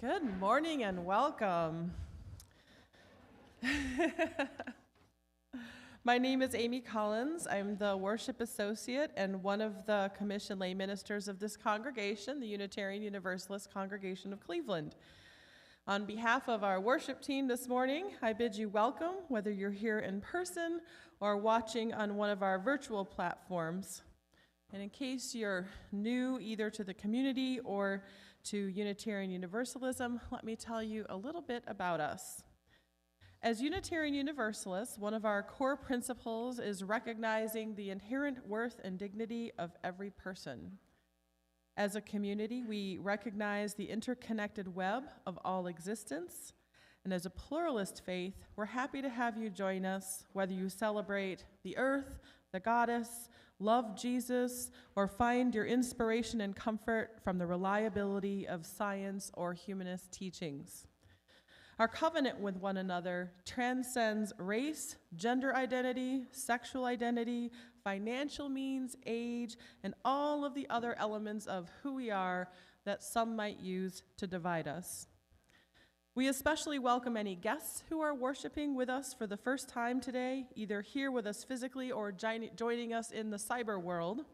Good morning and welcome. My name is Amy Collins. I'm the worship associate and one of the commissioned lay ministers of this congregation, the Unitarian Universalist Congregation of Cleveland. On behalf of our worship team this morning, I bid you welcome, whether you're here in person or watching on one of our virtual platforms. And in case you're new either to the community or to Unitarian Universalism, let me tell you a little bit about us. As Unitarian Universalists, one of our core principles is recognizing the inherent worth and dignity of every person. As a community, we recognize the interconnected web of all existence, and as a pluralist faith, we're happy to have you join us, whether you celebrate the earth, the goddess, love Jesus, or find your inspiration and comfort from the reliability of science or humanist teachings. Our covenant with one another transcends race, gender identity, sexual identity, financial means, age, and all of the other elements of who we are that some might use to divide us. We especially welcome any guests who are worshiping with us for the first time today, either here with us physically or joining us in the cyber world.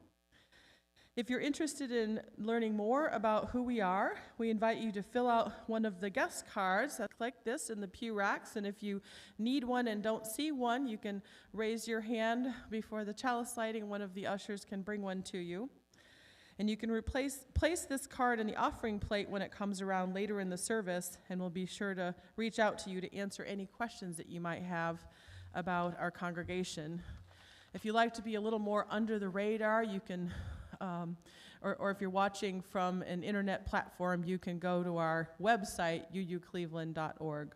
If you're interested in learning more about who we are, we invite you to fill out one of the guest cards. Click this in the pew racks, and if you need one and don't see one, you can raise your hand before the chalice lighting, and one of the ushers can bring one to you. And you can place this card in the offering plate when it comes around later in the service, and we'll be sure to reach out to you to answer any questions that you might have about our congregation. If you like to be a little more under the radar, you can, or if you're watching from an internet platform, you can go to our website, uucleveland.org.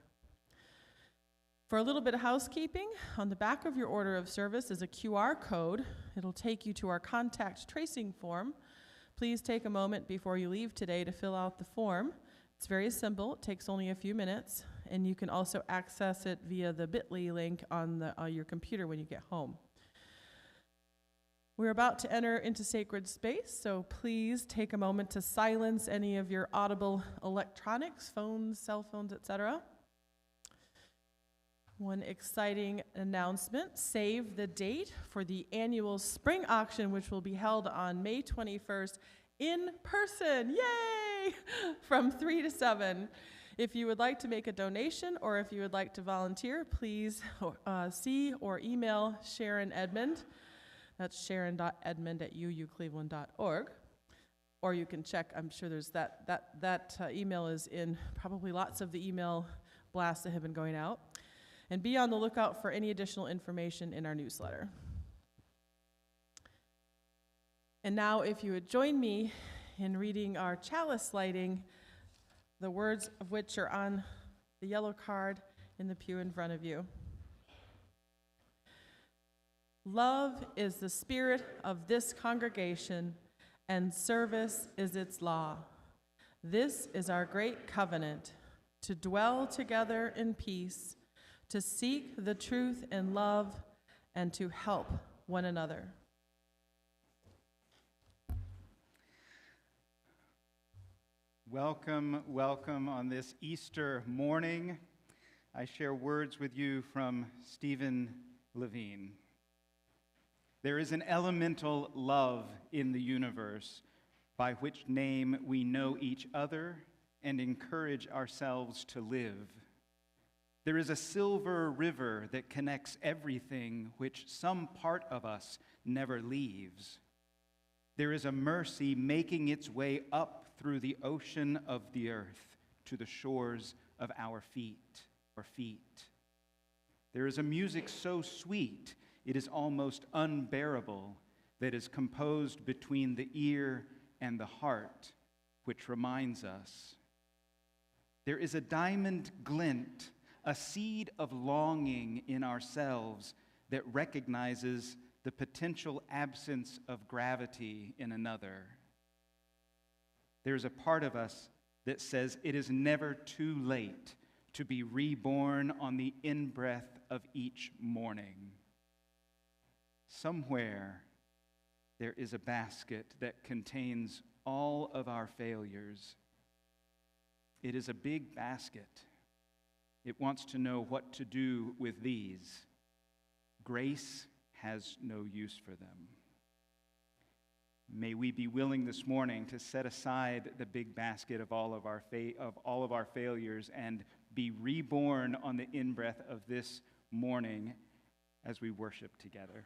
For a little bit of housekeeping, on the back of your order of service is a QR code. It'll take you to our contact tracing form. Please take a moment before you leave today to fill out the form. It's very simple. It takes only a few minutes, and you can also access it via the bit.ly link on your computer when you get home. We're about to enter into sacred space, so please take a moment to silence any of your audible electronics, phones, cell phones, etc. One exciting announcement: save the date for the annual spring auction, which will be held on May 21st in person, yay, from 3 to 7. If you would like to make a donation or if you would like to volunteer, please see or email Sharon Edmond. That's sharon.edmond@uucleveland.org. Or you can check, I'm sure there's that email is in probably lots of the email blasts that have been going out. And be on the lookout for any additional information in our newsletter. And now, if you would join me in reading our chalice lighting, the words of which are on the yellow card in the pew in front of you. Love is the spirit of this congregation, and service is its law. This is our great covenant, to dwell together in peace, to seek the truth in love, and to help one another. Welcome, welcome on this Easter morning. I share words with you from Stephen Levine. There is an elemental love in the universe by which name we know each other and encourage ourselves to live. There is a silver river that connects everything which some part of us never leaves. There is a mercy making its way up through the ocean of the earth to the shores of our feet. There is a music so sweet it is almost unbearable that is composed between the ear and the heart, which reminds us. There is a diamond glint, a seed of longing in ourselves that recognizes the potential absence of gravity in another. There's a part of us that says it is never too late to be reborn on the in-breath of each morning. Somewhere there is a basket that contains all of our failures. It is a big basket. It wants to know what to do with these. Grace has no use for them. May we be willing this morning to set aside the big basket of all of our failures and be reborn on the in-breath of this morning as we worship together.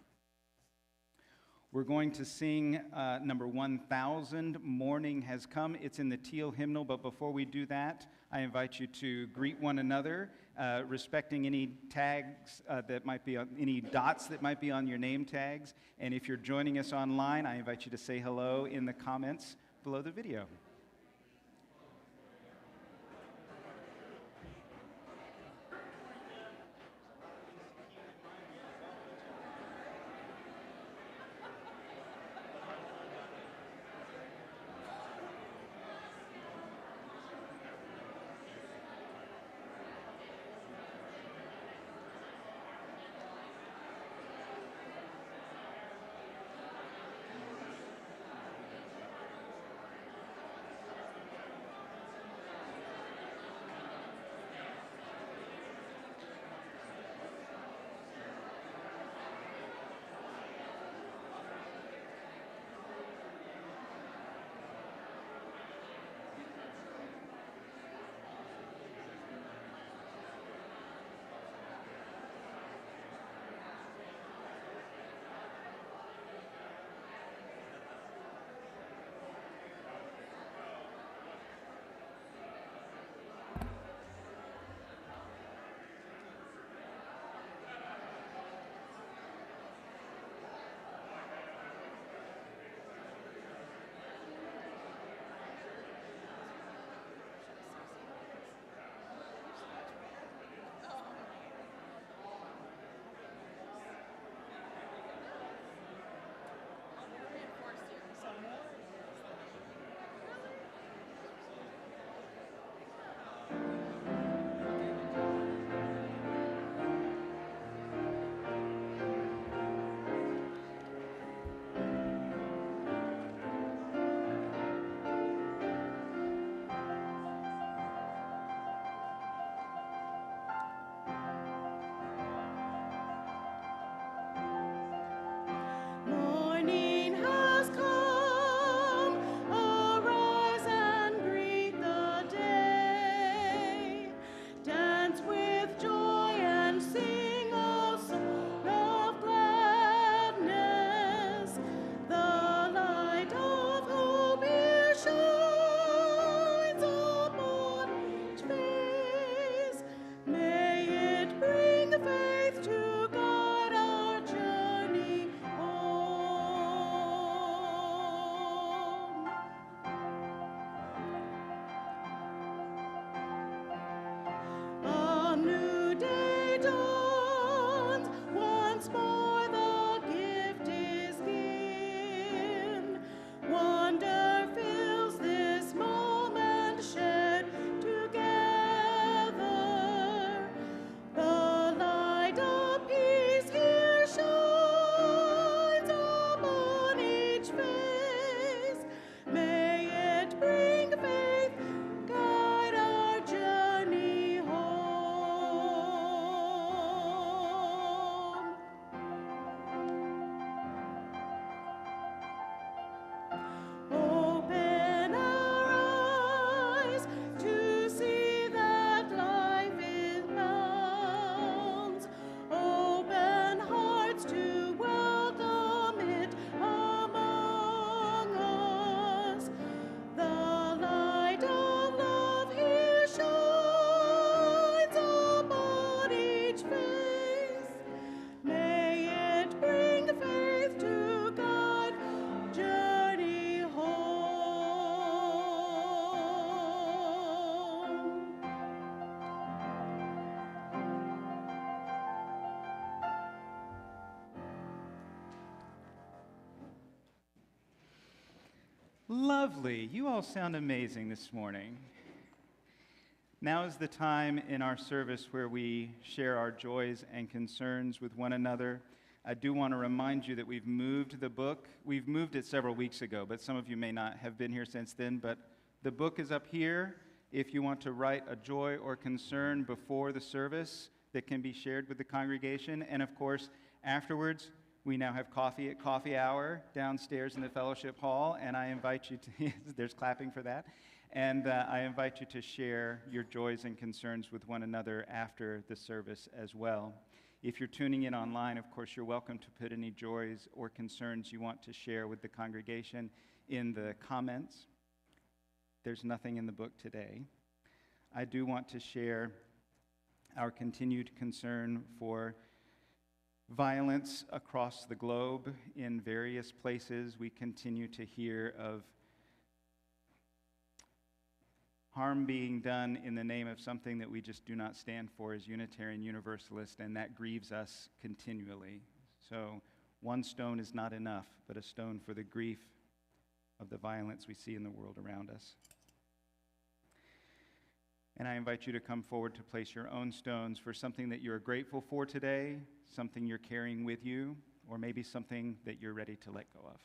We're going to sing number 1000, Morning Has Come. It's in the teal hymnal, but before we do that, I invite you to greet one another, respecting any tags that might be on, any dots that might be on your name tags. And if you're joining us online, I invite you to say hello in the comments below the video. Lovely. You all sound amazing this morning. Now is the time in our service where we share our joys and concerns with one another. I do want to remind you that we've moved the book. We've moved it several weeks ago, but some of you may not have been here since then. But the book is up here. if you want to write a joy or concern before the service that can be shared with the congregation. And of course, afterwards, we now have coffee at coffee hour downstairs in the fellowship hall, and I invite you to, there's clapping for that, and I invite you to share your joys and concerns with one another after the service as well. If you're tuning in online, of course, you're welcome to put any joys or concerns you want to share with the congregation in the comments. There's nothing in the book today. I do want to share our continued concern for violence across the globe. In various places, we continue to hear of harm being done in the name of something that we just do not stand for as Unitarian Universalist, and that grieves us continually. So one stone is not enough, but a stone for the grief of the violence we see in the world around us. And I invite you to come forward to place your own stones for something that you're grateful for today, something you're carrying with you, or maybe something that you're ready to let go of.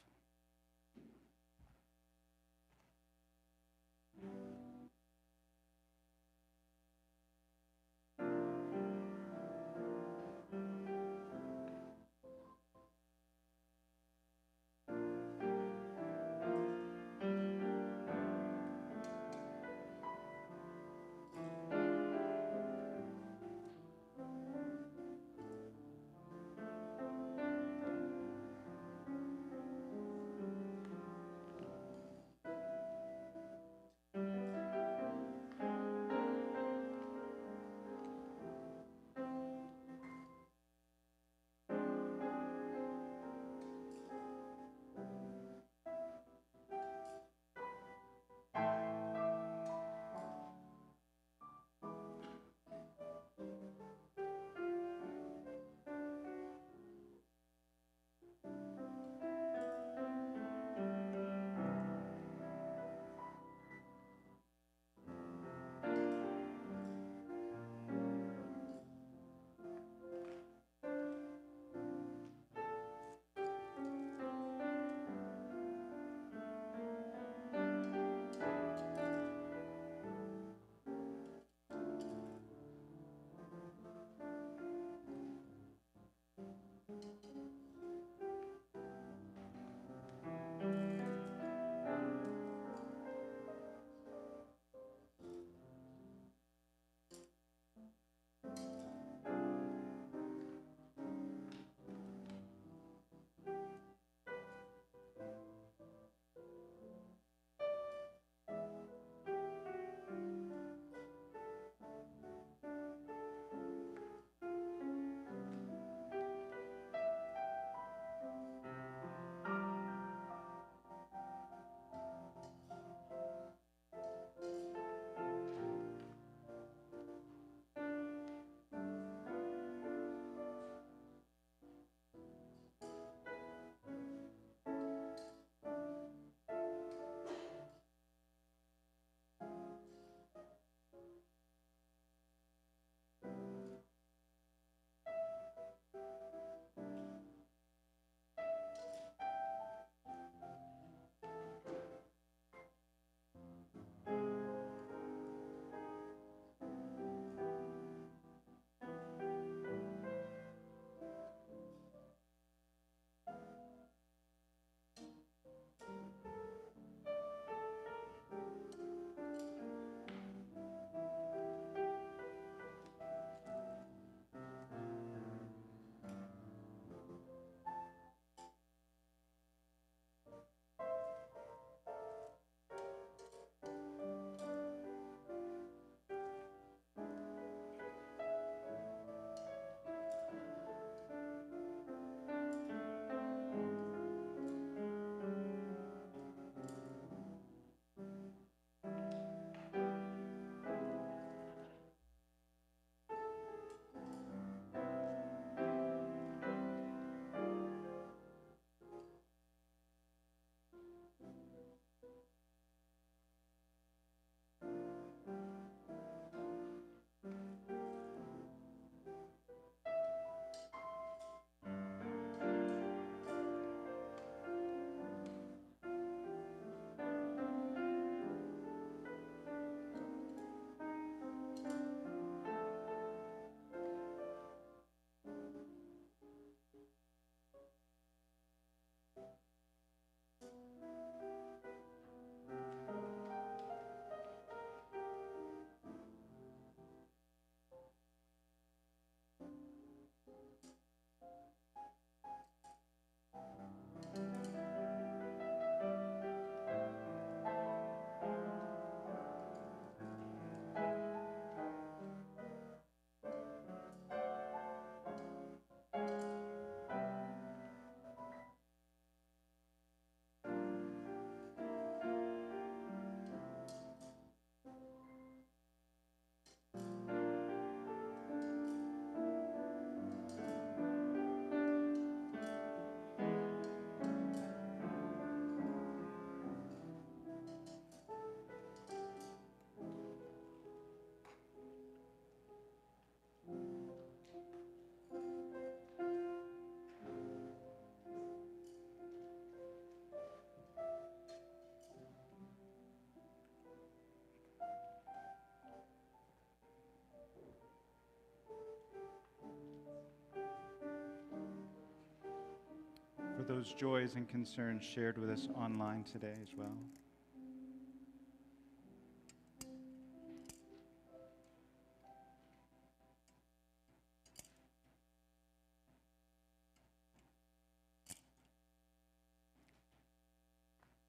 those joys and concerns shared with us online today as well.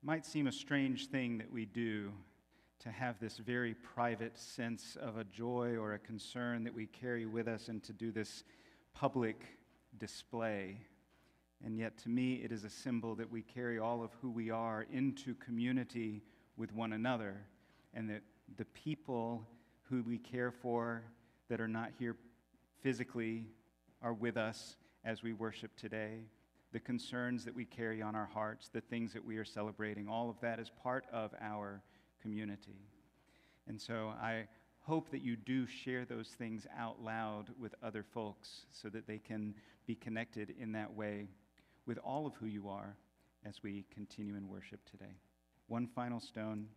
Might seem a strange thing that we do to have this very private sense of a joy or a concern that we carry with us and to do this public display. And yet to me it is a symbol that we carry all of who we are into community with one another, and that the people who we care for that are not here physically are with us as we worship today. The concerns that we carry on our hearts, the things that we are celebrating, all of that is part of our community. And so I hope that you do share those things out loud with other folks so that they can be connected in that way with all of who you are as we continue in worship today. One final stone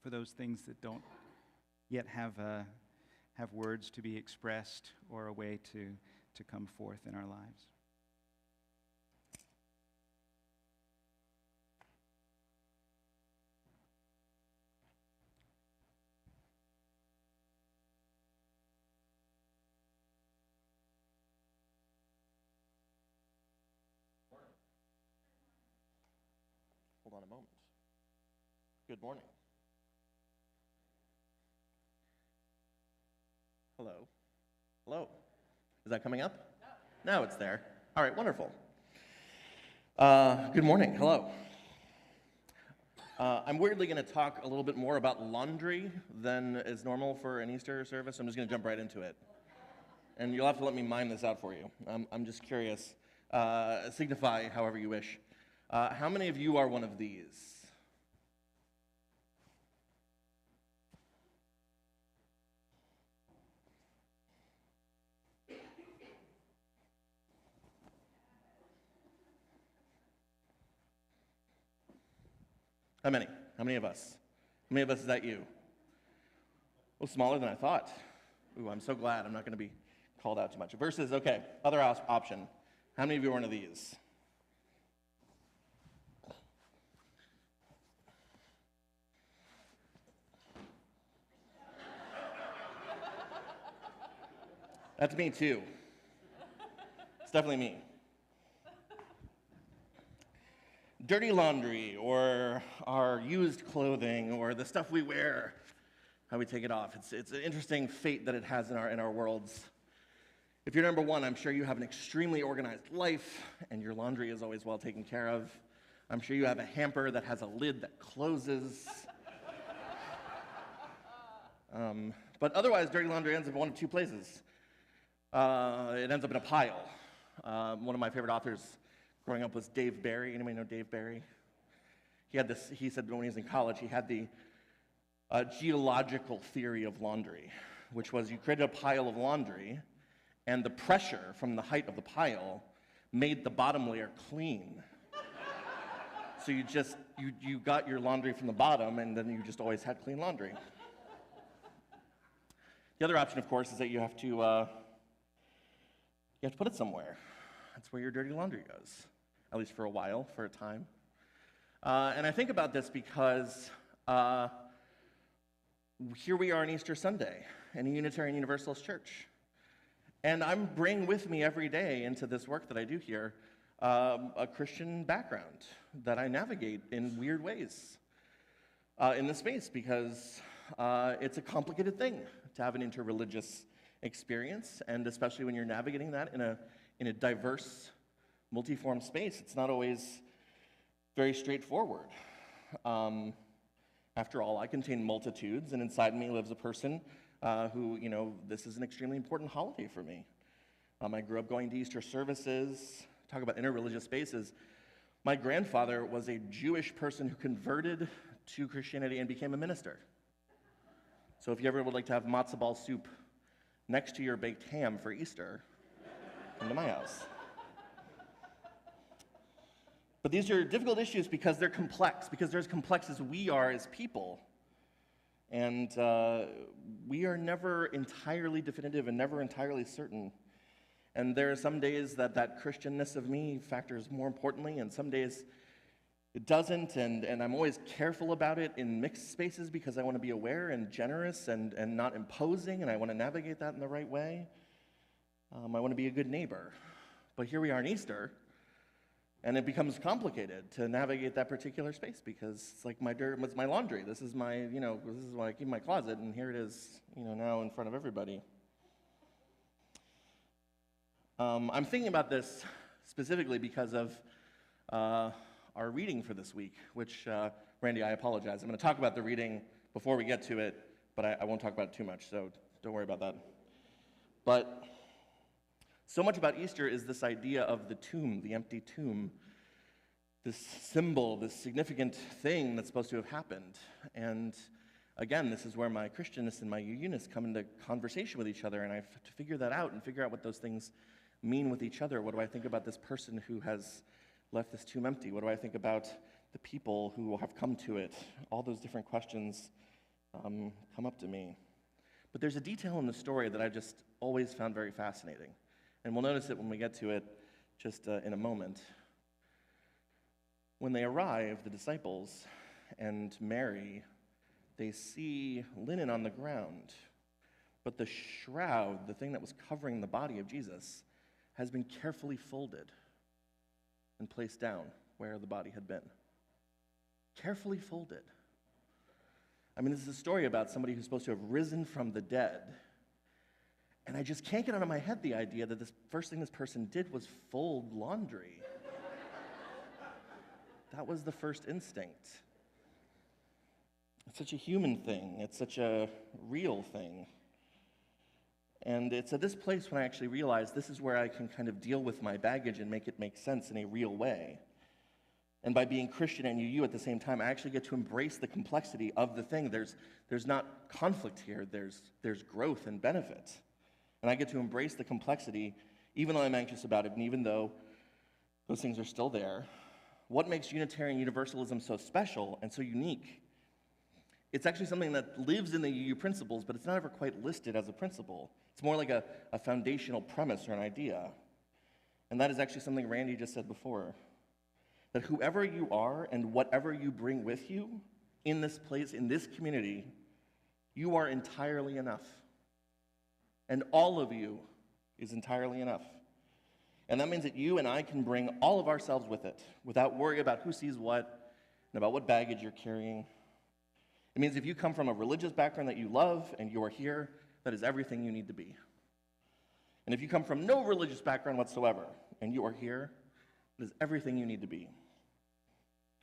for those things that don't yet have words to be expressed or a way to come forth in our lives. Hold on a moment. Good morning. Hello. Hello. Is that coming up? No. No, it's there. All right, wonderful. Good morning. Hello. I'm weirdly going to talk a little bit more about laundry than is normal for an Easter service. I'm just going to jump right into it. And you'll have to let me mime this out for you. I'm just curious. Signify however you wish. How many of you are one of these? How many? How many of us? How many of us is that you? Well, smaller than I thought. Ooh, I'm so glad I'm not going to be called out too much. Versus, okay, other option. How many of you are one of these? That's me too. It's definitely me. Dirty laundry, or our used clothing, or the stuff we wear, how we take it off. It's an interesting fate that it has in our worlds. If you're number one, I'm sure you have an extremely organized life, and your laundry is always well taken care of. I'm sure you have a hamper that has a lid that closes. But otherwise, dirty laundry ends up in one of two places. It ends up in a pile. One of my favorite authors growing up was Dave Barry. Anybody know Dave Barry? He said when he was in college, he had the geological theory of laundry, which was you created a pile of laundry, and the pressure from the height of the pile made the bottom layer clean. So you got your laundry from the bottom, and then you just always had clean laundry. The other option, of course, is that you have to put it somewhere. That's where your dirty laundry goes, at least for a while, for a time. And I think about this because here we are on Easter Sunday in a Unitarian Universalist church. And I'm bringing with me every day into this work that I do here a Christian background that I navigate in weird ways in this space, because it's a complicated thing to have an interreligious experience, and especially when you're navigating that in a diverse, multiform space, it's not always very straightforward. After all, I contain multitudes, and inside me lives a person who, this is an extremely important holiday for me. I grew up going to Easter services. Talk about interreligious spaces. My grandfather was a Jewish person who converted to Christianity and became a minister. So if you ever would like to have matzo ball soup next to your baked ham for Easter, come to my house. But these are difficult issues because they're complex, because they're as complex as we are as people. And we are never entirely definitive and never entirely certain. And there are some days that that Christianness of me factors more importantly, and some days it doesn't, and I'm always careful about it in mixed spaces because I want to be aware and generous and not imposing, and I want to navigate that in the right way. I want to be a good neighbor. But here we are in Easter, and it becomes complicated to navigate that particular space because it's like my dirt, it's my laundry. This is my, this is what I keep in my closet, and here it is, now in front of everybody. I'm thinking about this specifically because of our reading for this week, which, Randy, I apologize. I'm going to talk about the reading before we get to it, but I won't talk about it too much, so don't worry about that. But so much about Easter is this idea of the tomb, the empty tomb, this symbol, this significant thing that's supposed to have happened. And again, this is where my Christianness and my UU-ness come into conversation with each other, and I have to figure that out and figure out what those things mean with each other. What do I think about this person who has left this tomb empty? What do I think about the people who have come to it? All those different questions come up to me. But there's a detail in the story that I just always found very fascinating. And we'll notice it when we get to it just in a moment. When they arrive, the disciples and Mary, they see linen on the ground. But the shroud, the thing that was covering the body of Jesus, has been carefully folded and placed down where the body had been. Carefully folded. I mean, this is a story about somebody who's supposed to have risen from the dead. And I just can't get out of my head the idea that this first thing this person did was fold laundry. That was the first instinct. It's such a human thing. It's such a real thing. And it's at this place when I actually realize this is where I can kind of deal with my baggage and make it make sense in a real way. And by being Christian and UU at the same time, I actually get to embrace the complexity of the thing. There's not conflict here. There's growth and benefit. And I get to embrace the complexity, even though I'm anxious about it, and even though those things are still there. What makes Unitarian Universalism so special and so unique? It's actually something that lives in the UU principles, but it's not ever quite listed as a principle. It's more like a foundational premise or an idea. And that is actually something Randy just said before. That whoever you are and whatever you bring with you in this place, in this community, you are entirely enough. And all of you is entirely enough. And that means that you and I can bring all of ourselves with it without worry about who sees what and about what baggage you're carrying. It means if you come from a religious background that you love and you are here, that is everything you need to be. And if you come from no religious background whatsoever and you are here, that is everything you need to be.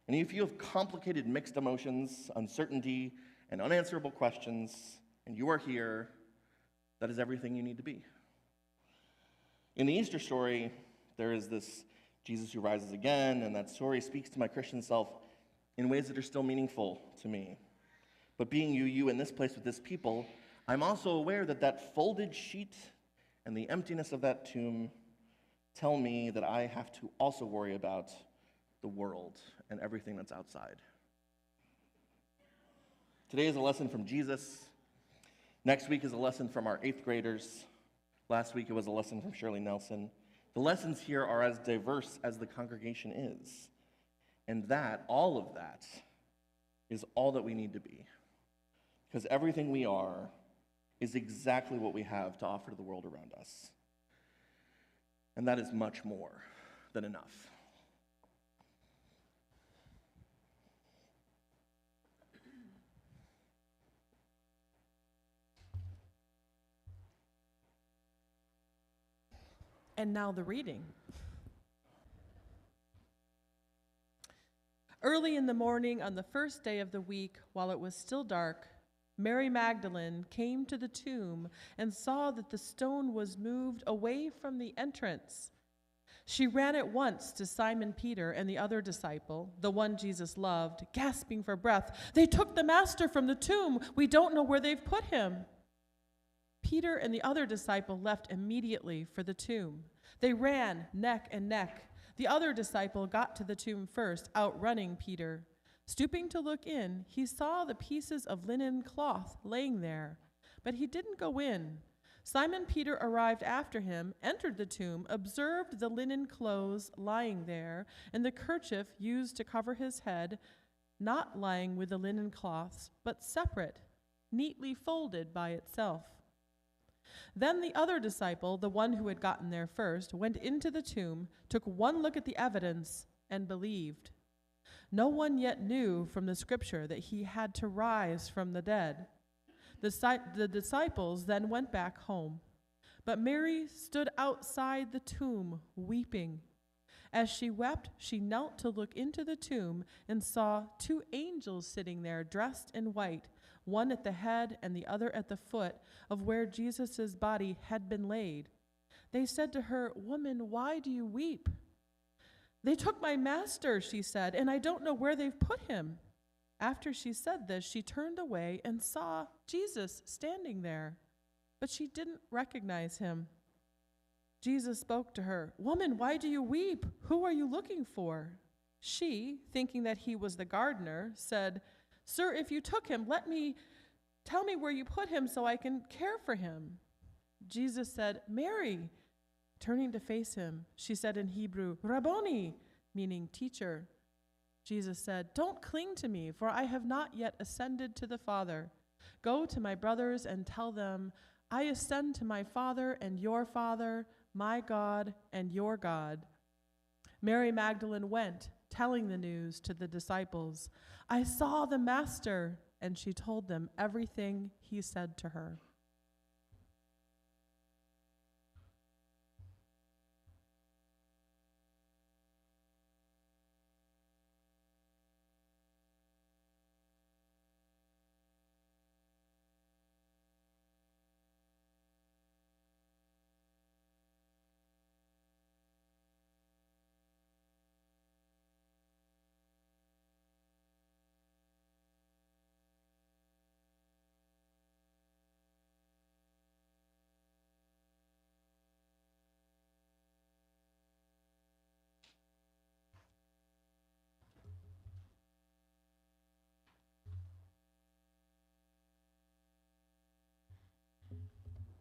And if you have complicated mixed emotions, uncertainty, and unanswerable questions, and you are here, that is everything you need to be. In the Easter story, there is this Jesus who rises again, and that story speaks to my Christian self in ways that are still meaningful to me. But being UU in this place with this people, I'm also aware that that folded sheet and the emptiness of that tomb tell me that I have to also worry about the world and everything that's outside. Today is a lesson from Jesus. Next week is a lesson from our 8th graders. Last week it was a lesson from Shirley Nelson. The lessons here are as diverse as the congregation is. And that, all of that, is all that we need to be. Because everything we are is exactly what we have to offer to the world around us. And that is much more than enough. And now the reading. Early in the morning on the first day of the week, while it was still dark, Mary Magdalene came to the tomb and saw that the stone was moved away from the entrance. She ran at once to Simon Peter and the other disciple, the one Jesus loved, gasping for breath. "They took the master from the tomb. We don't know where they've put him." Peter and the other disciple left immediately for the tomb. They ran neck and neck. The other disciple got to the tomb first, outrunning Peter. Stooping to look in, he saw the pieces of linen cloth laying there, but he didn't go in. Simon Peter arrived after him, entered the tomb, observed the linen clothes lying there, and the kerchief used to cover his head, not lying with the linen cloths, but separate, neatly folded by itself. Then the other disciple, the one who had gotten there first, went into the tomb, took one look at the evidence, and believed. No one yet knew from the scripture that he had to rise from the dead. The disciples then went back home. But Mary stood outside the tomb, weeping. As she wept, she knelt to look into the tomb and saw two angels sitting there, dressed in white, one at the head and the other at the foot of where Jesus' body had been laid. They said to her, "Woman, why do you weep?" "They took my master," she said, "and I don't know where they've put him." After she said this, she turned away and saw Jesus standing there, but she didn't recognize him. Jesus spoke to her, "Woman, why do you weep? Who are you looking for?" She, thinking that he was the gardener, said, "Sir, if you took him, tell me where you put him so I can care for him." Jesus said, "Mary." Turning to face him, she said in Hebrew, "Rabboni," meaning teacher. Jesus said, "Don't cling to me, for I have not yet ascended to the Father. Go to my brothers and tell them, I ascend to my Father and your Father, my God and your God." Mary Magdalene went, telling the news to the disciples. "I saw the Master," and she told them everything he said to her.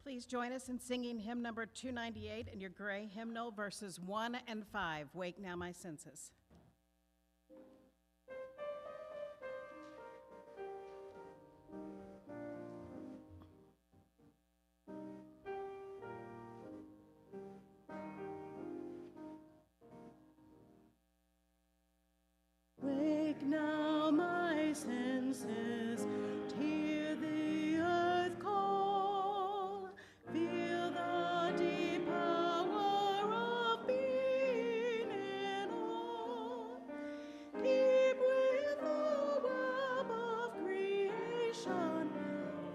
Please join us in singing hymn number 298 in your gray hymnal, verses 1 and 5, "Wake Now My Senses." Wake now my senses, hear the earth call, feel the deep power of being in all. Deep with the web of creation,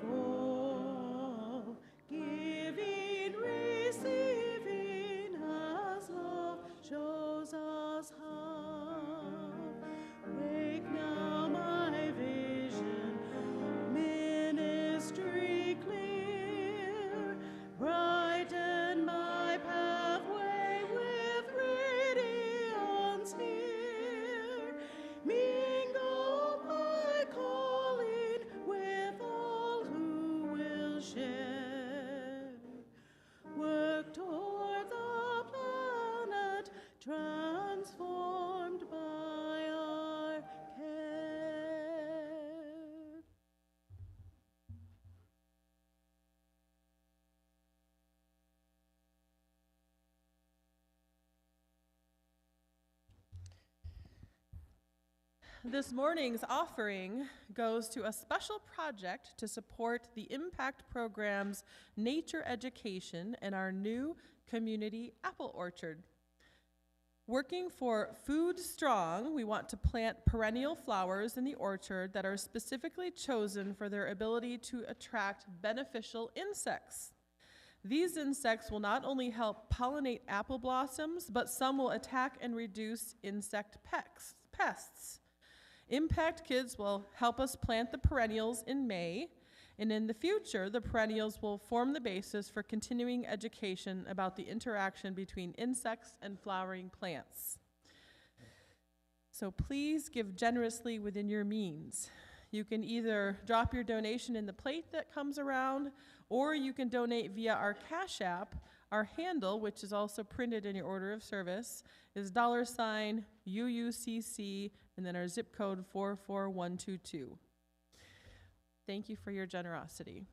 oh, giving, receiving as love shows us how. Wake now my vision, ministry clear, brighten my pathway with radiance near. Mingle my calling with all who will share. Work toward the planet transformed by our care. This morning's offering goes to a special project to support the Impact Program's nature education in our new community apple orchard. Working for Food Strong, we want to plant perennial flowers in the orchard that are specifically chosen for their ability to attract beneficial insects. These insects will not only help pollinate apple blossoms, but some will attack and reduce insect pests. Impact Kids will help us plant the perennials in May, and in the future, the perennials will form the basis for continuing education about the interaction between insects and flowering plants. So please give generously within your means. You can either drop your donation in the plate that comes around, or you can donate via our Cash App. Our handle, which is also printed in your order of service, is $UUCC, and then our zip code 44122. Thank you for your generosity.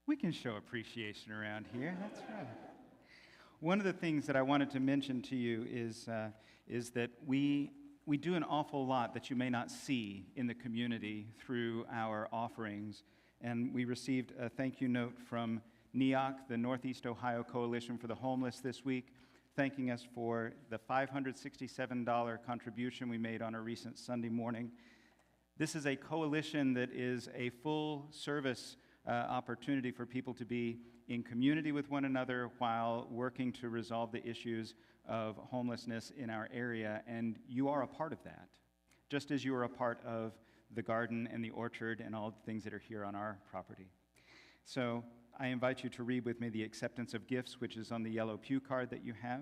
We can show appreciation around here. That's right. One of the things that I wanted to mention to you is that we do an awful lot that you may not see in the community through our offerings. And we received a thank you note from NEOC, the Northeast Ohio Coalition for the Homeless, this week, thanking us for the $567 contribution we made on a recent Sunday morning. This is a coalition that is a full service opportunity for people to be in community with one another while working to resolve the issues of homelessness in our area, and you are a part of that, just as you are a part of the garden and the orchard and all the things that are here on our property. So I invite you to read with me the acceptance of gifts, which is on the yellow pew card that you have.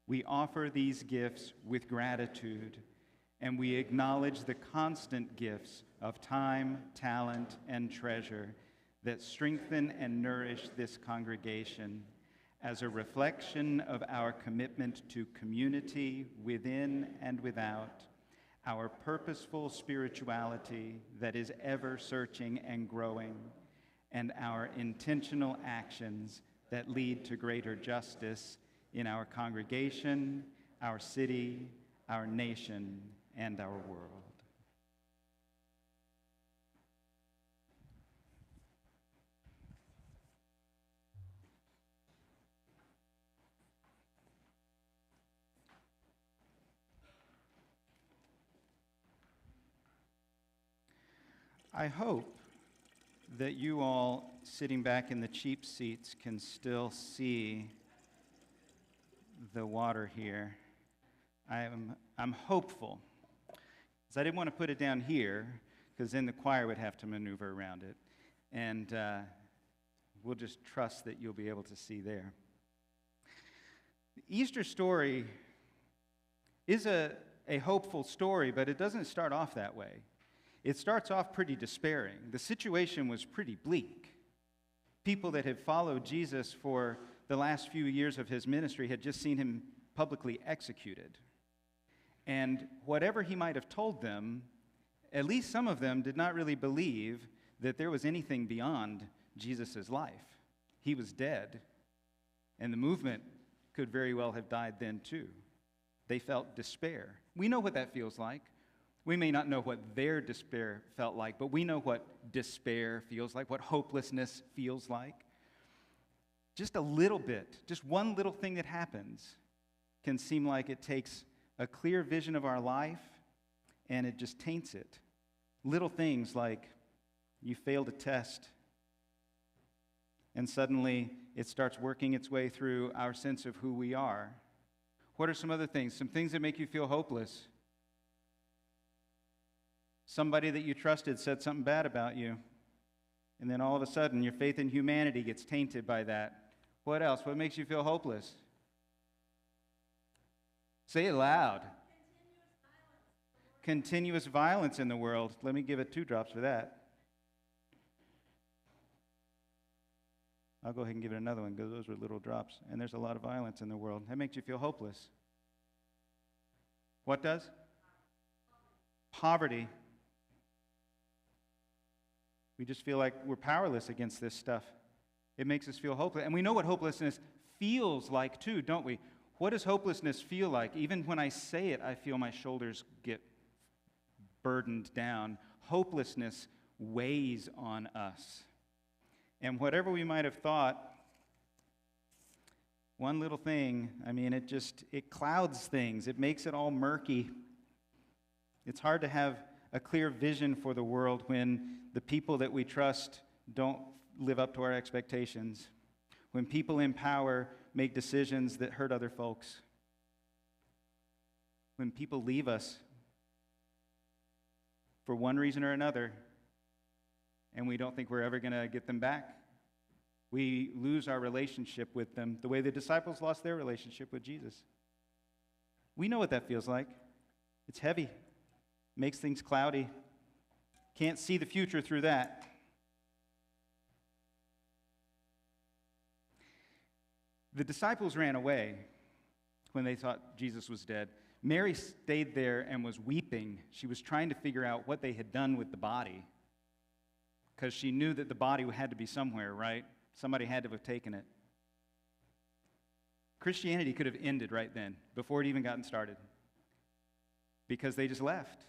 We offer these gifts with gratitude, and we acknowledge the constant gifts of time, talent, and treasure that strengthen and nourish this congregation as a reflection of our commitment to community within and without, our purposeful spirituality that is ever searching and growing, and our intentional actions that lead to greater justice in our congregation, our city, our nation, and our world. I hope that you all sitting back in the cheap seats can still see the water here. I'm hopeful, because I didn't want to put it down here, because then the choir would have to maneuver around it. And we'll just trust that you'll be able to see there. The Easter story is a hopeful story, but it doesn't start off that way. It starts off pretty despairing. The situation was pretty bleak. People that had followed Jesus for the last few years of his ministry had just seen him publicly executed. And whatever he might have told them, at least some of them did not really believe that there was anything beyond Jesus' life. He was dead, and the movement could very well have died then too. They felt despair. We know what that feels like. We may not know what their despair felt like, but we know what despair feels like, what hopelessness feels like. Just a little bit, just one little thing that happens can seem like it takes a clear vision of our life and it just taints it. Little things like you failed a test and suddenly it starts working its way through our sense of who we are. What are some other things? Some things that make you feel hopeless. Somebody that you trusted said something bad about you, and then all of a sudden your faith in humanity gets tainted by that. What else? What makes you feel hopeless? Say it loud. Continuous violence in the world. Let me give it 2 drops for that. I'll go ahead and give it another one because those were little drops. And there's a lot of violence in the world. That makes you feel hopeless. What does? Poverty. We just feel like we're powerless against this stuff. It makes us feel hopeless. And we know what hopelessness feels like too, don't we? What does hopelessness feel like? Even when I say it, I feel my shoulders get burdened down. Hopelessness weighs on us. And whatever we might have thought, one little thing, it clouds things. It makes it all murky. It's hard to have a clear vision for the world when the people that we trust don't live up to our expectations. When people in power make decisions that hurt other folks. When people leave us for one reason or another, and we don't think we're ever going to get them back. We lose our relationship with them the way the disciples lost their relationship with Jesus. We know what that feels like. It's heavy. Makes things cloudy. Can't see the future through that. The disciples ran away when they thought Jesus was dead. Mary stayed there and was weeping. She was trying to figure out what they had done with the body because she knew that the body had to be somewhere, right? Somebody had to have taken it. Christianity could have ended right then, before it even gotten started, because they just left.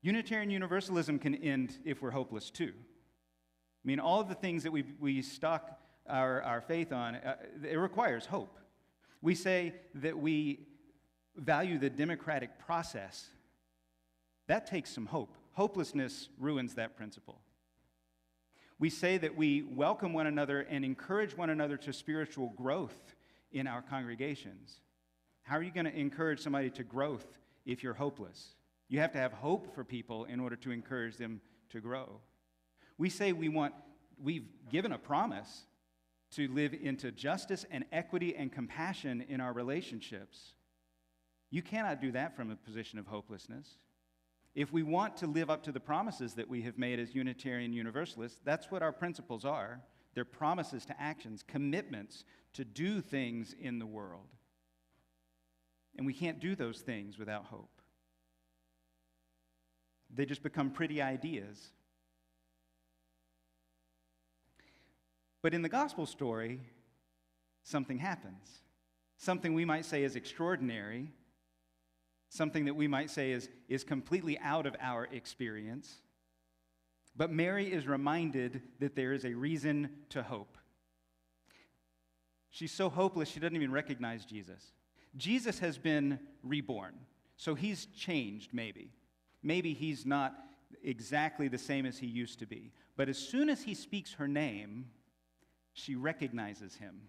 Unitarian Universalism can end if we're hopeless too. All of the things that we stuck our faith on, it requires hope. We say that we value the democratic process. That takes some hope. Hopelessness ruins that principle. We say that we welcome one another and encourage one another to spiritual growth in our congregations. How are you going to encourage somebody to growth if you're hopeless? You have to have hope for people in order to encourage them to grow. We say we've given a promise to live into justice and equity and compassion in our relationships. You cannot do that from a position of hopelessness. If we want to live up to the promises that we have made as Unitarian Universalists, that's what our principles are. They're promises to actions, commitments to do things in the world. And we can't do those things without hope. They just become pretty ideas. But in the gospel story, something happens. Something we might say is extraordinary, something that we might say is completely out of our experience. But Mary is reminded that there is a reason to hope. She's so hopeless, she doesn't even recognize Jesus. Jesus has been reborn, so he's changed maybe. Maybe he's not exactly the same as he used to be. But as soon as he speaks her name, she recognizes him.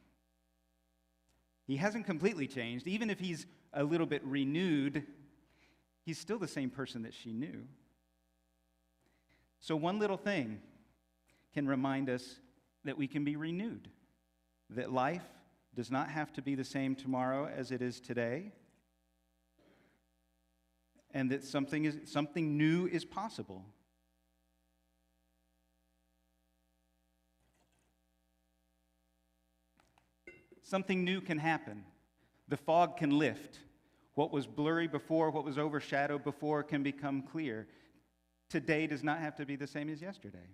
He hasn't completely changed. Even if he's a little bit renewed, he's still the same person that she knew. So one little thing can remind us that we can be renewed, that life does not have to be the same tomorrow as it is today, and that something new is possible. Something new can happen. The fog can lift. What was blurry before, what was overshadowed before, can become clear. Today does not have to be the same as yesterday.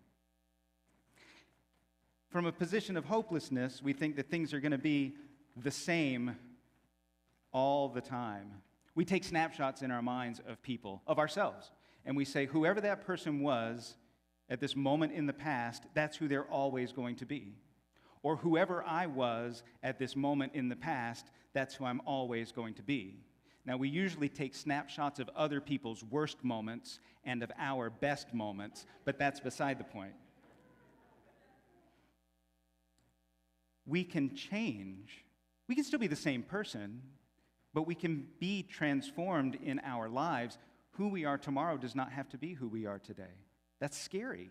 From a position of hopelessness, we think that things are going to be the same all the time. We take snapshots in our minds of people, of ourselves, and we say, whoever that person was at this moment in the past, that's who they're always going to be. Or whoever I was at this moment in the past, that's who I'm always going to be. Now, we usually take snapshots of other people's worst moments and of our best moments, but that's beside the point. We can change. We can still be the same person, but we can be transformed in our lives. Who we are tomorrow does not have to be who we are today. That's scary.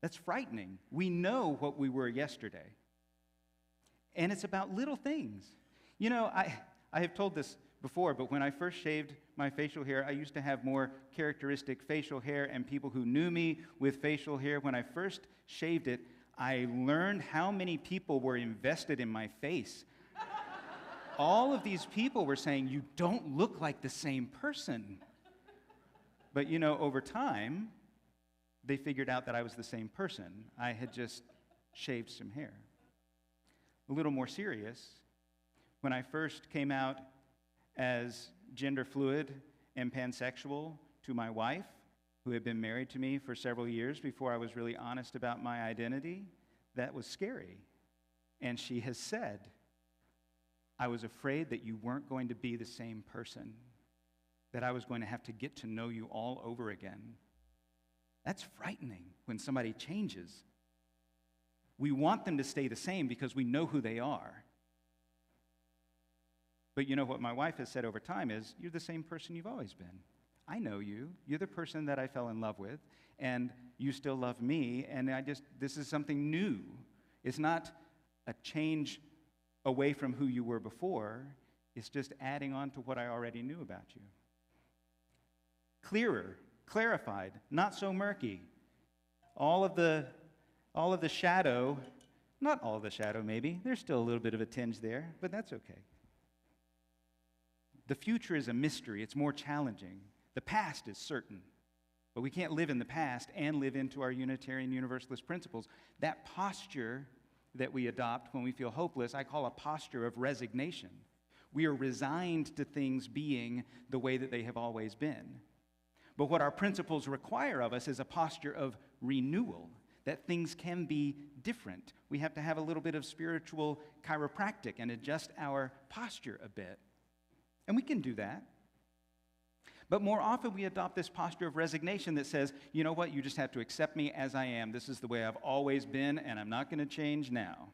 That's frightening. We know what we were yesterday. And it's about little things. You know, I have told this before, but when I first shaved my facial hair, I used to have more characteristic facial hair, and people who knew me with facial hair, when I first shaved it, I learned how many people were invested in my face. All of these people were saying, you don't look like the same person. But you know, over time, they figured out that I was the same person. I had just shaved some hair. A little more serious, when I first came out as gender fluid and pansexual to my wife, who had been married to me for several years before I was really honest about my identity, that was scary. And she has said, I was afraid that you weren't going to be the same person, that I was going to have to get to know you all over again. That's frightening when somebody changes. We want them to stay the same because we know who they are. But you know what my wife has said over time is, you're the same person you've always been. I know you. You're the person that I fell in love with, and you still love me, and this is something new. It's not a change away from who you were before. It's just adding on to what I already knew about you. Clearer, clarified, not so murky. All of the shadow, not all of the shadow maybe, there's still a little bit of a tinge there, but that's okay. The future is a mystery. It's more challenging. The past is certain, but we can't live in the past and live into our Unitarian Universalist principles. That posture that we adopt when we feel hopeless, I call a posture of resignation. We are resigned to things being the way that they have always been. But what our principles require of us is a posture of renewal, that things can be different. We have to have a little bit of spiritual chiropractic and adjust our posture a bit. And we can do that. But more often we adopt this posture of resignation that says, you know what, you just have to accept me as I am. This is the way I've always been, and I'm not going to change now.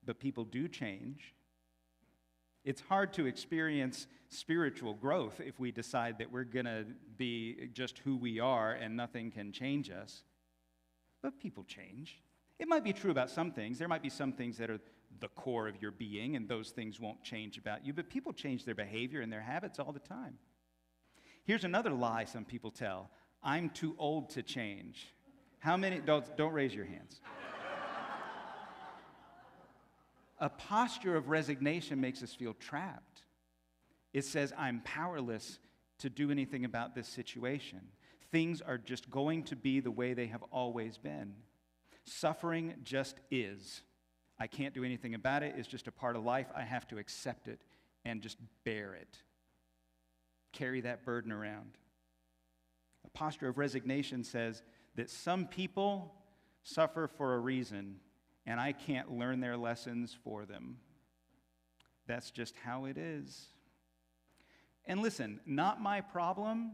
But people do change. It's hard to experience spiritual growth if we decide that we're going to be just who we are and nothing can change us. But people change. It might be true about some things. There might be some things that are the core of your being, and those things won't change about you. But people change their behavior and their habits all the time. Here's another lie some people tell. I'm too old to change. How many? Don't raise your hands. A posture of resignation makes us feel trapped. It says, I'm powerless to do anything about this situation. Things are just going to be the way they have always been. Suffering just is. I can't do anything about it. It's just a part of life. I have to accept it and just bear it. Carry that burden around. A posture of resignation says that some people suffer for a reason, and I can't learn their lessons for them. That's just how it is. And listen, not my problem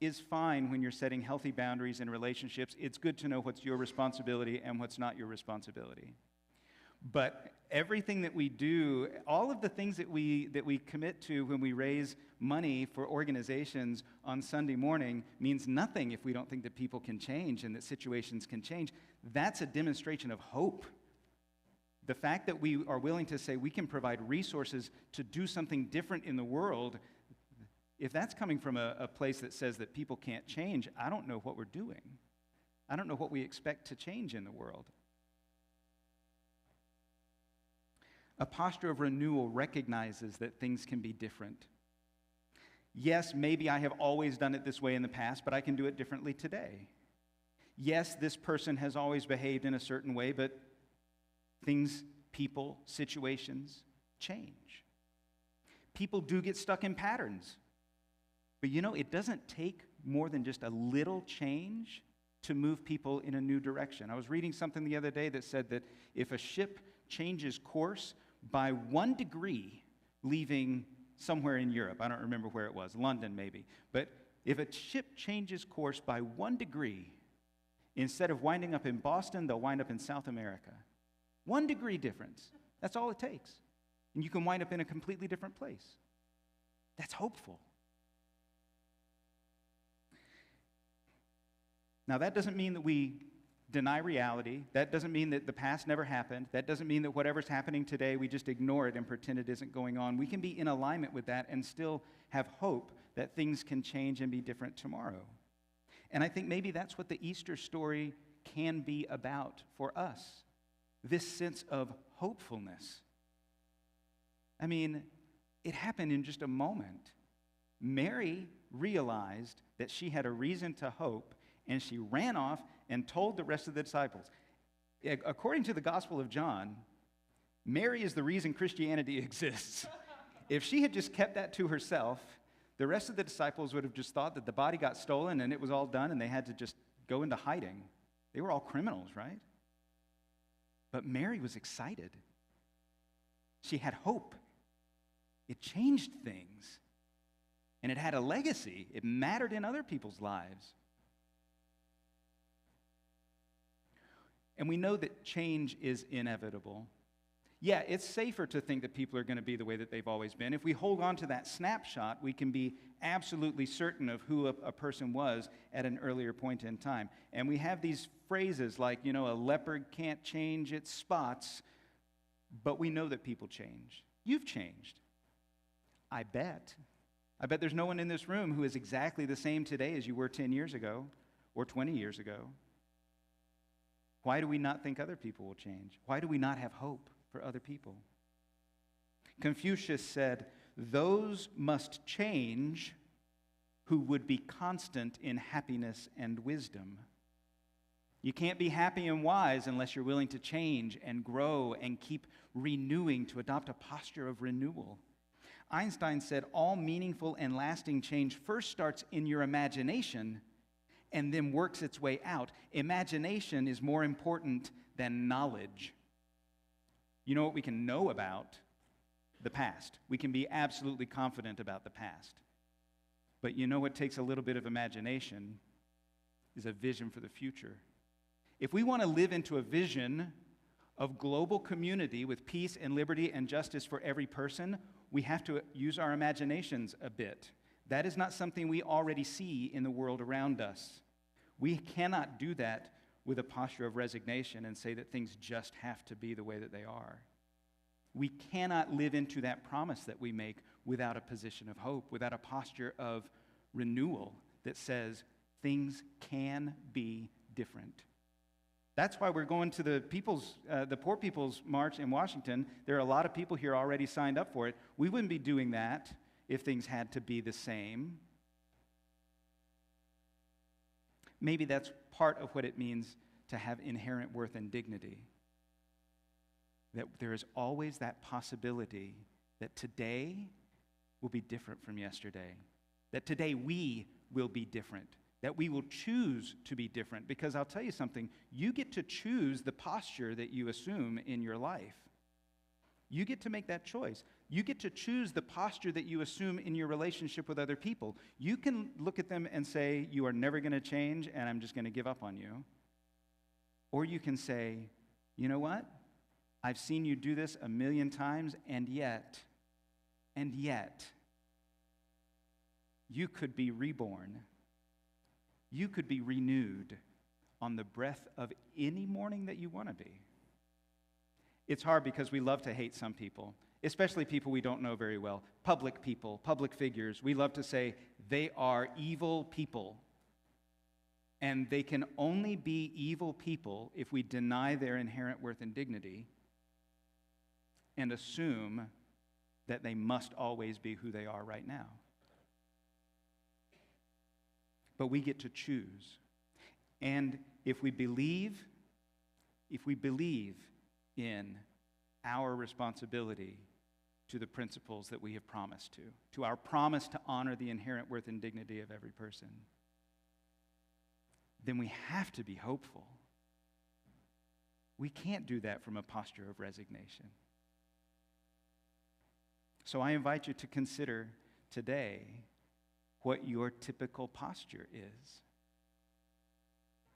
is fine when you're setting healthy boundaries in relationships. It's good to know what's your responsibility and what's not your responsibility. But everything that we do, all of the things that we commit to when we raise money for organizations on Sunday morning means nothing if we don't think that people can change and that situations can change. That's a demonstration of hope. The fact that we are willing to say we can provide resources to do something different in the world, if that's coming from a place that says that people can't change, I don't know what we're doing. I don't know what we expect to change in the world. A posture of renewal recognizes that things can be different. Yes, maybe I have always done it this way in the past, but I can do it differently today. Yes, this person has always behaved in a certain way, but things, people, situations change. People do get stuck in patterns. But you know, it doesn't take more than just a little change to move people in a new direction. I was reading something the other day that said that if a ship changes course by 1 degree leaving somewhere in Europe, I don't remember where it was, London maybe, but if a ship changes course by 1 degree, instead of winding up in Boston, they'll wind up in South America. 1 degree difference. That's all it takes. And you can wind up in a completely different place. That's hopeful. Now, that doesn't mean that we deny reality. That doesn't mean that the past never happened. That doesn't mean that whatever's happening today, we just ignore it and pretend it isn't going on. We can be in alignment with that and still have hope that things can change and be different tomorrow. And I think maybe that's what the Easter story can be about for us, this sense of hopefulness. I mean, it happened in just a moment. Mary realized that she had a reason to hope, and she ran off and told the rest of the disciples. According to the Gospel of John, Mary is the reason Christianity exists. If she had just kept that to herself, the rest of the disciples would have just thought that the body got stolen and it was all done and they had to just go into hiding. They were all criminals, right? But Mary was excited. She had hope. It changed things. And it had a legacy. It mattered in other people's lives. And we know that change is inevitable. Yeah, it's safer to think that people are going to be the way that they've always been. If we hold on to that snapshot, we can be absolutely certain of who a person was at an earlier point in time. And we have these phrases like, you know, a leopard can't change its spots, but we know that people change. You've changed. I bet there's no one in this room who is exactly the same today as you were 10 years ago or 20 years ago. Why do we not think other people will change? Why do we not have hope for other people? Confucius said, "Those must change who would be constant in happiness and wisdom." You can't be happy and wise unless you're willing to change and grow and keep renewing, to adopt a posture of renewal. Einstein said, "All meaningful and lasting change first starts in your imagination and then works its way out. Imagination is more important than knowledge. You know what we can know about? The past. We can be absolutely confident about the past. But you know what takes a little bit of imagination is a vision for the future. If we want to live into a vision of global community with peace and liberty and justice for every person, we have to use our imaginations a bit. That is not something we already see in the world around us. We cannot do that with a posture of resignation and say that things just have to be the way that they are. We cannot live into that promise that we make without a position of hope, without a posture of renewal that says things can be different. That's why we're going to the Poor People's March in Washington. There are a lot of people here already signed up for it. We wouldn't be doing that if things had to be the same. Maybe that's part of what it means to have inherent worth and dignity. That there is always that possibility that today will be different from yesterday. That today we will be different. That we will choose to be different. Because I'll tell you something, you get to choose the posture that you assume in your life. You get to make that choice. You get to choose the posture that you assume in your relationship with other people. You can look at them and say, you are never going to change and I'm just going to give up on you. Or you can say, you know what? I've seen you do this 1,000,000 times, and yet, you could be reborn. You could be renewed on the breath of any morning that you want to be. It's hard because we love to hate some people, especially people we don't know very well. Public people, public figures. We love to say they are evil people. And they can only be evil people if we deny their inherent worth and dignity and assume that they must always be who they are right now. But we get to choose. And if we believe in our responsibility to the principles that we have promised to our promise to honor the inherent worth and dignity of every person, then we have to be hopeful. We can't do that from a posture of resignation. So I invite you to consider today what your typical posture is.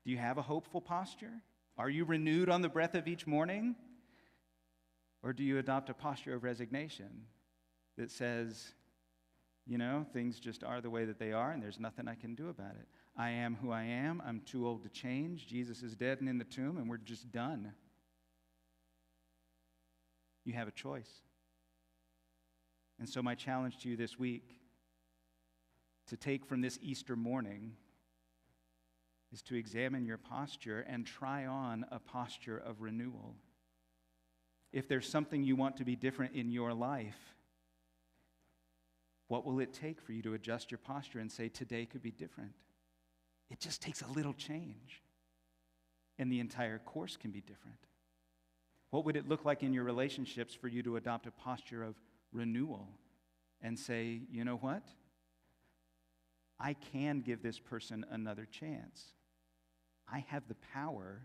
Do you have a hopeful posture? Are you renewed on the breath of each morning? Or do you adopt a posture of resignation that says, you know, things just are the way that they are and there's nothing I can do about it. I am who I am. I'm too old to change. Jesus is dead and in the tomb and we're just done. You have a choice. And so my challenge to you this week to take from this Easter morning is to examine your posture and try on a posture of renewal. If there's something you want to be different in your life, what will it take for you to adjust your posture and say, today could be different? It just takes a little change, and the entire course can be different. What would it look like in your relationships for you to adopt a posture of renewal and say, you know what? I can give this person another chance. I have the power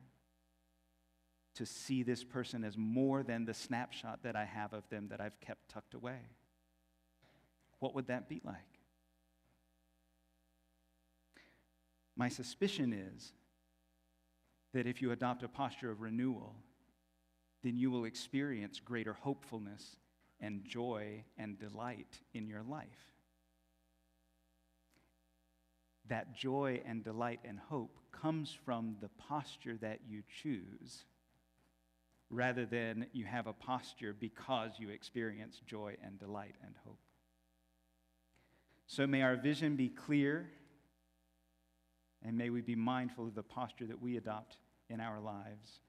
to see this person as more than the snapshot that I have of them that I've kept tucked away. What would that be like? My suspicion is that if you adopt a posture of renewal, then you will experience greater hopefulness and joy and delight in your life. That joy and delight and hope comes from the posture that you choose, rather than you have a posture because you experience joy and delight and hope. So may our vision be clear, and may we be mindful of the posture that we adopt in our lives.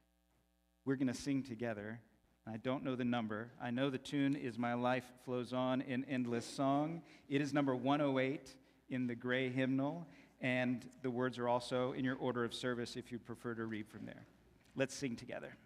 We're going to sing together. I don't know the number. I know the tune is My Life Flows On in Endless Song. It is number 108 in the gray hymnal, and the words are also in your order of service if you prefer to read from there. Let's sing together.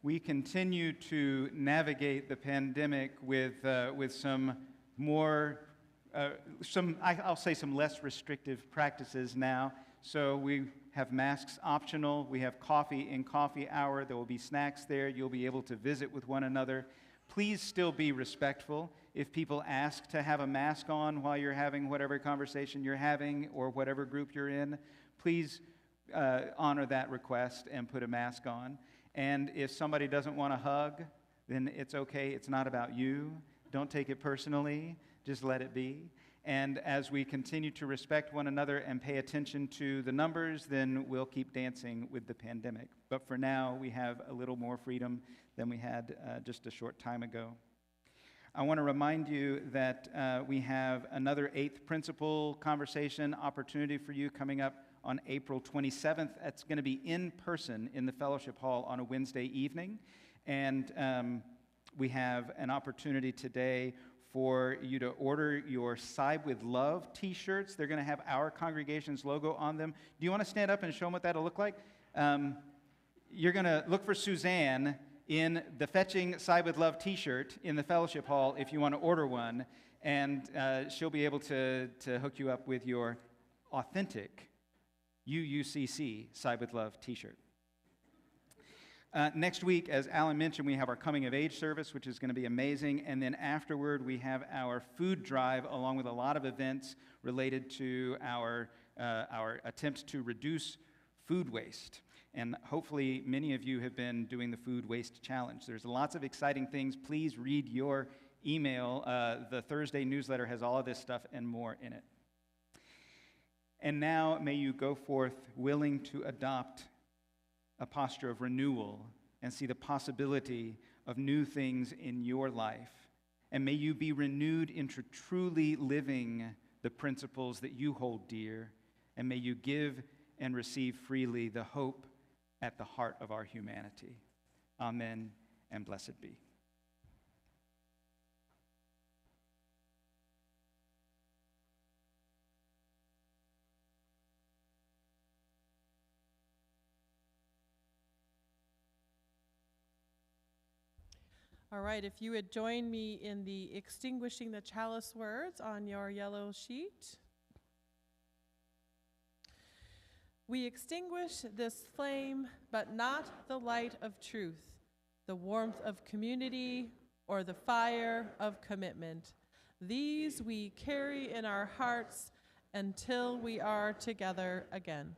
we continue to navigate the pandemic with some more, I'll say some less restrictive practices now. So we have masks optional. We have coffee in coffee hour. There will be snacks there. You'll be able to visit with one another. Please still be respectful. If people ask to have a mask on while you're having whatever conversation you're having or whatever group you're in, please honor that request and put a mask on. And if somebody doesn't want a hug, then it's okay. It's not about you. Don't take it personally. Just let it be. And as we continue to respect one another and pay attention to the numbers, then we'll keep dancing with the pandemic. But for now, we have a little more freedom than we had just a short time ago. I want to remind you that we have another 8th principle conversation opportunity for you coming up on April 27th. That's going to be in person in the fellowship hall on a Wednesday evening. And we have an opportunity today for you to order your Side with Love t-shirts. They're going to have our congregation's logo on them. Do you want to stand up and show them what that'll look like? You're going to look for Suzanne in the Fetching Side with Love t-shirt in the fellowship hall if you want to order one, and she'll be able to hook you up with your authentic UUCC Side with Love t-shirt. Next week, as Alan mentioned, we have our coming of age service, which is going to be amazing. And then afterward, we have our food drive, along with a lot of events related to our attempt to reduce food waste. And hopefully, many of you have been doing the food waste challenge. There's lots of exciting things. Please read your email. The Thursday newsletter has all of this stuff and more in it. And now, may you go forth willing to adopt a posture of renewal and see the possibility of new things in your life. And may you be renewed into truly living the principles that you hold dear. And may you give and receive freely the hope at the heart of our humanity. Amen, and blessed be. All right, if you would join me in the Extinguishing the Chalice words on your yellow sheet. We extinguish this flame, but not the light of truth, the warmth of community, or the fire of commitment. These we carry in our hearts until we are together again.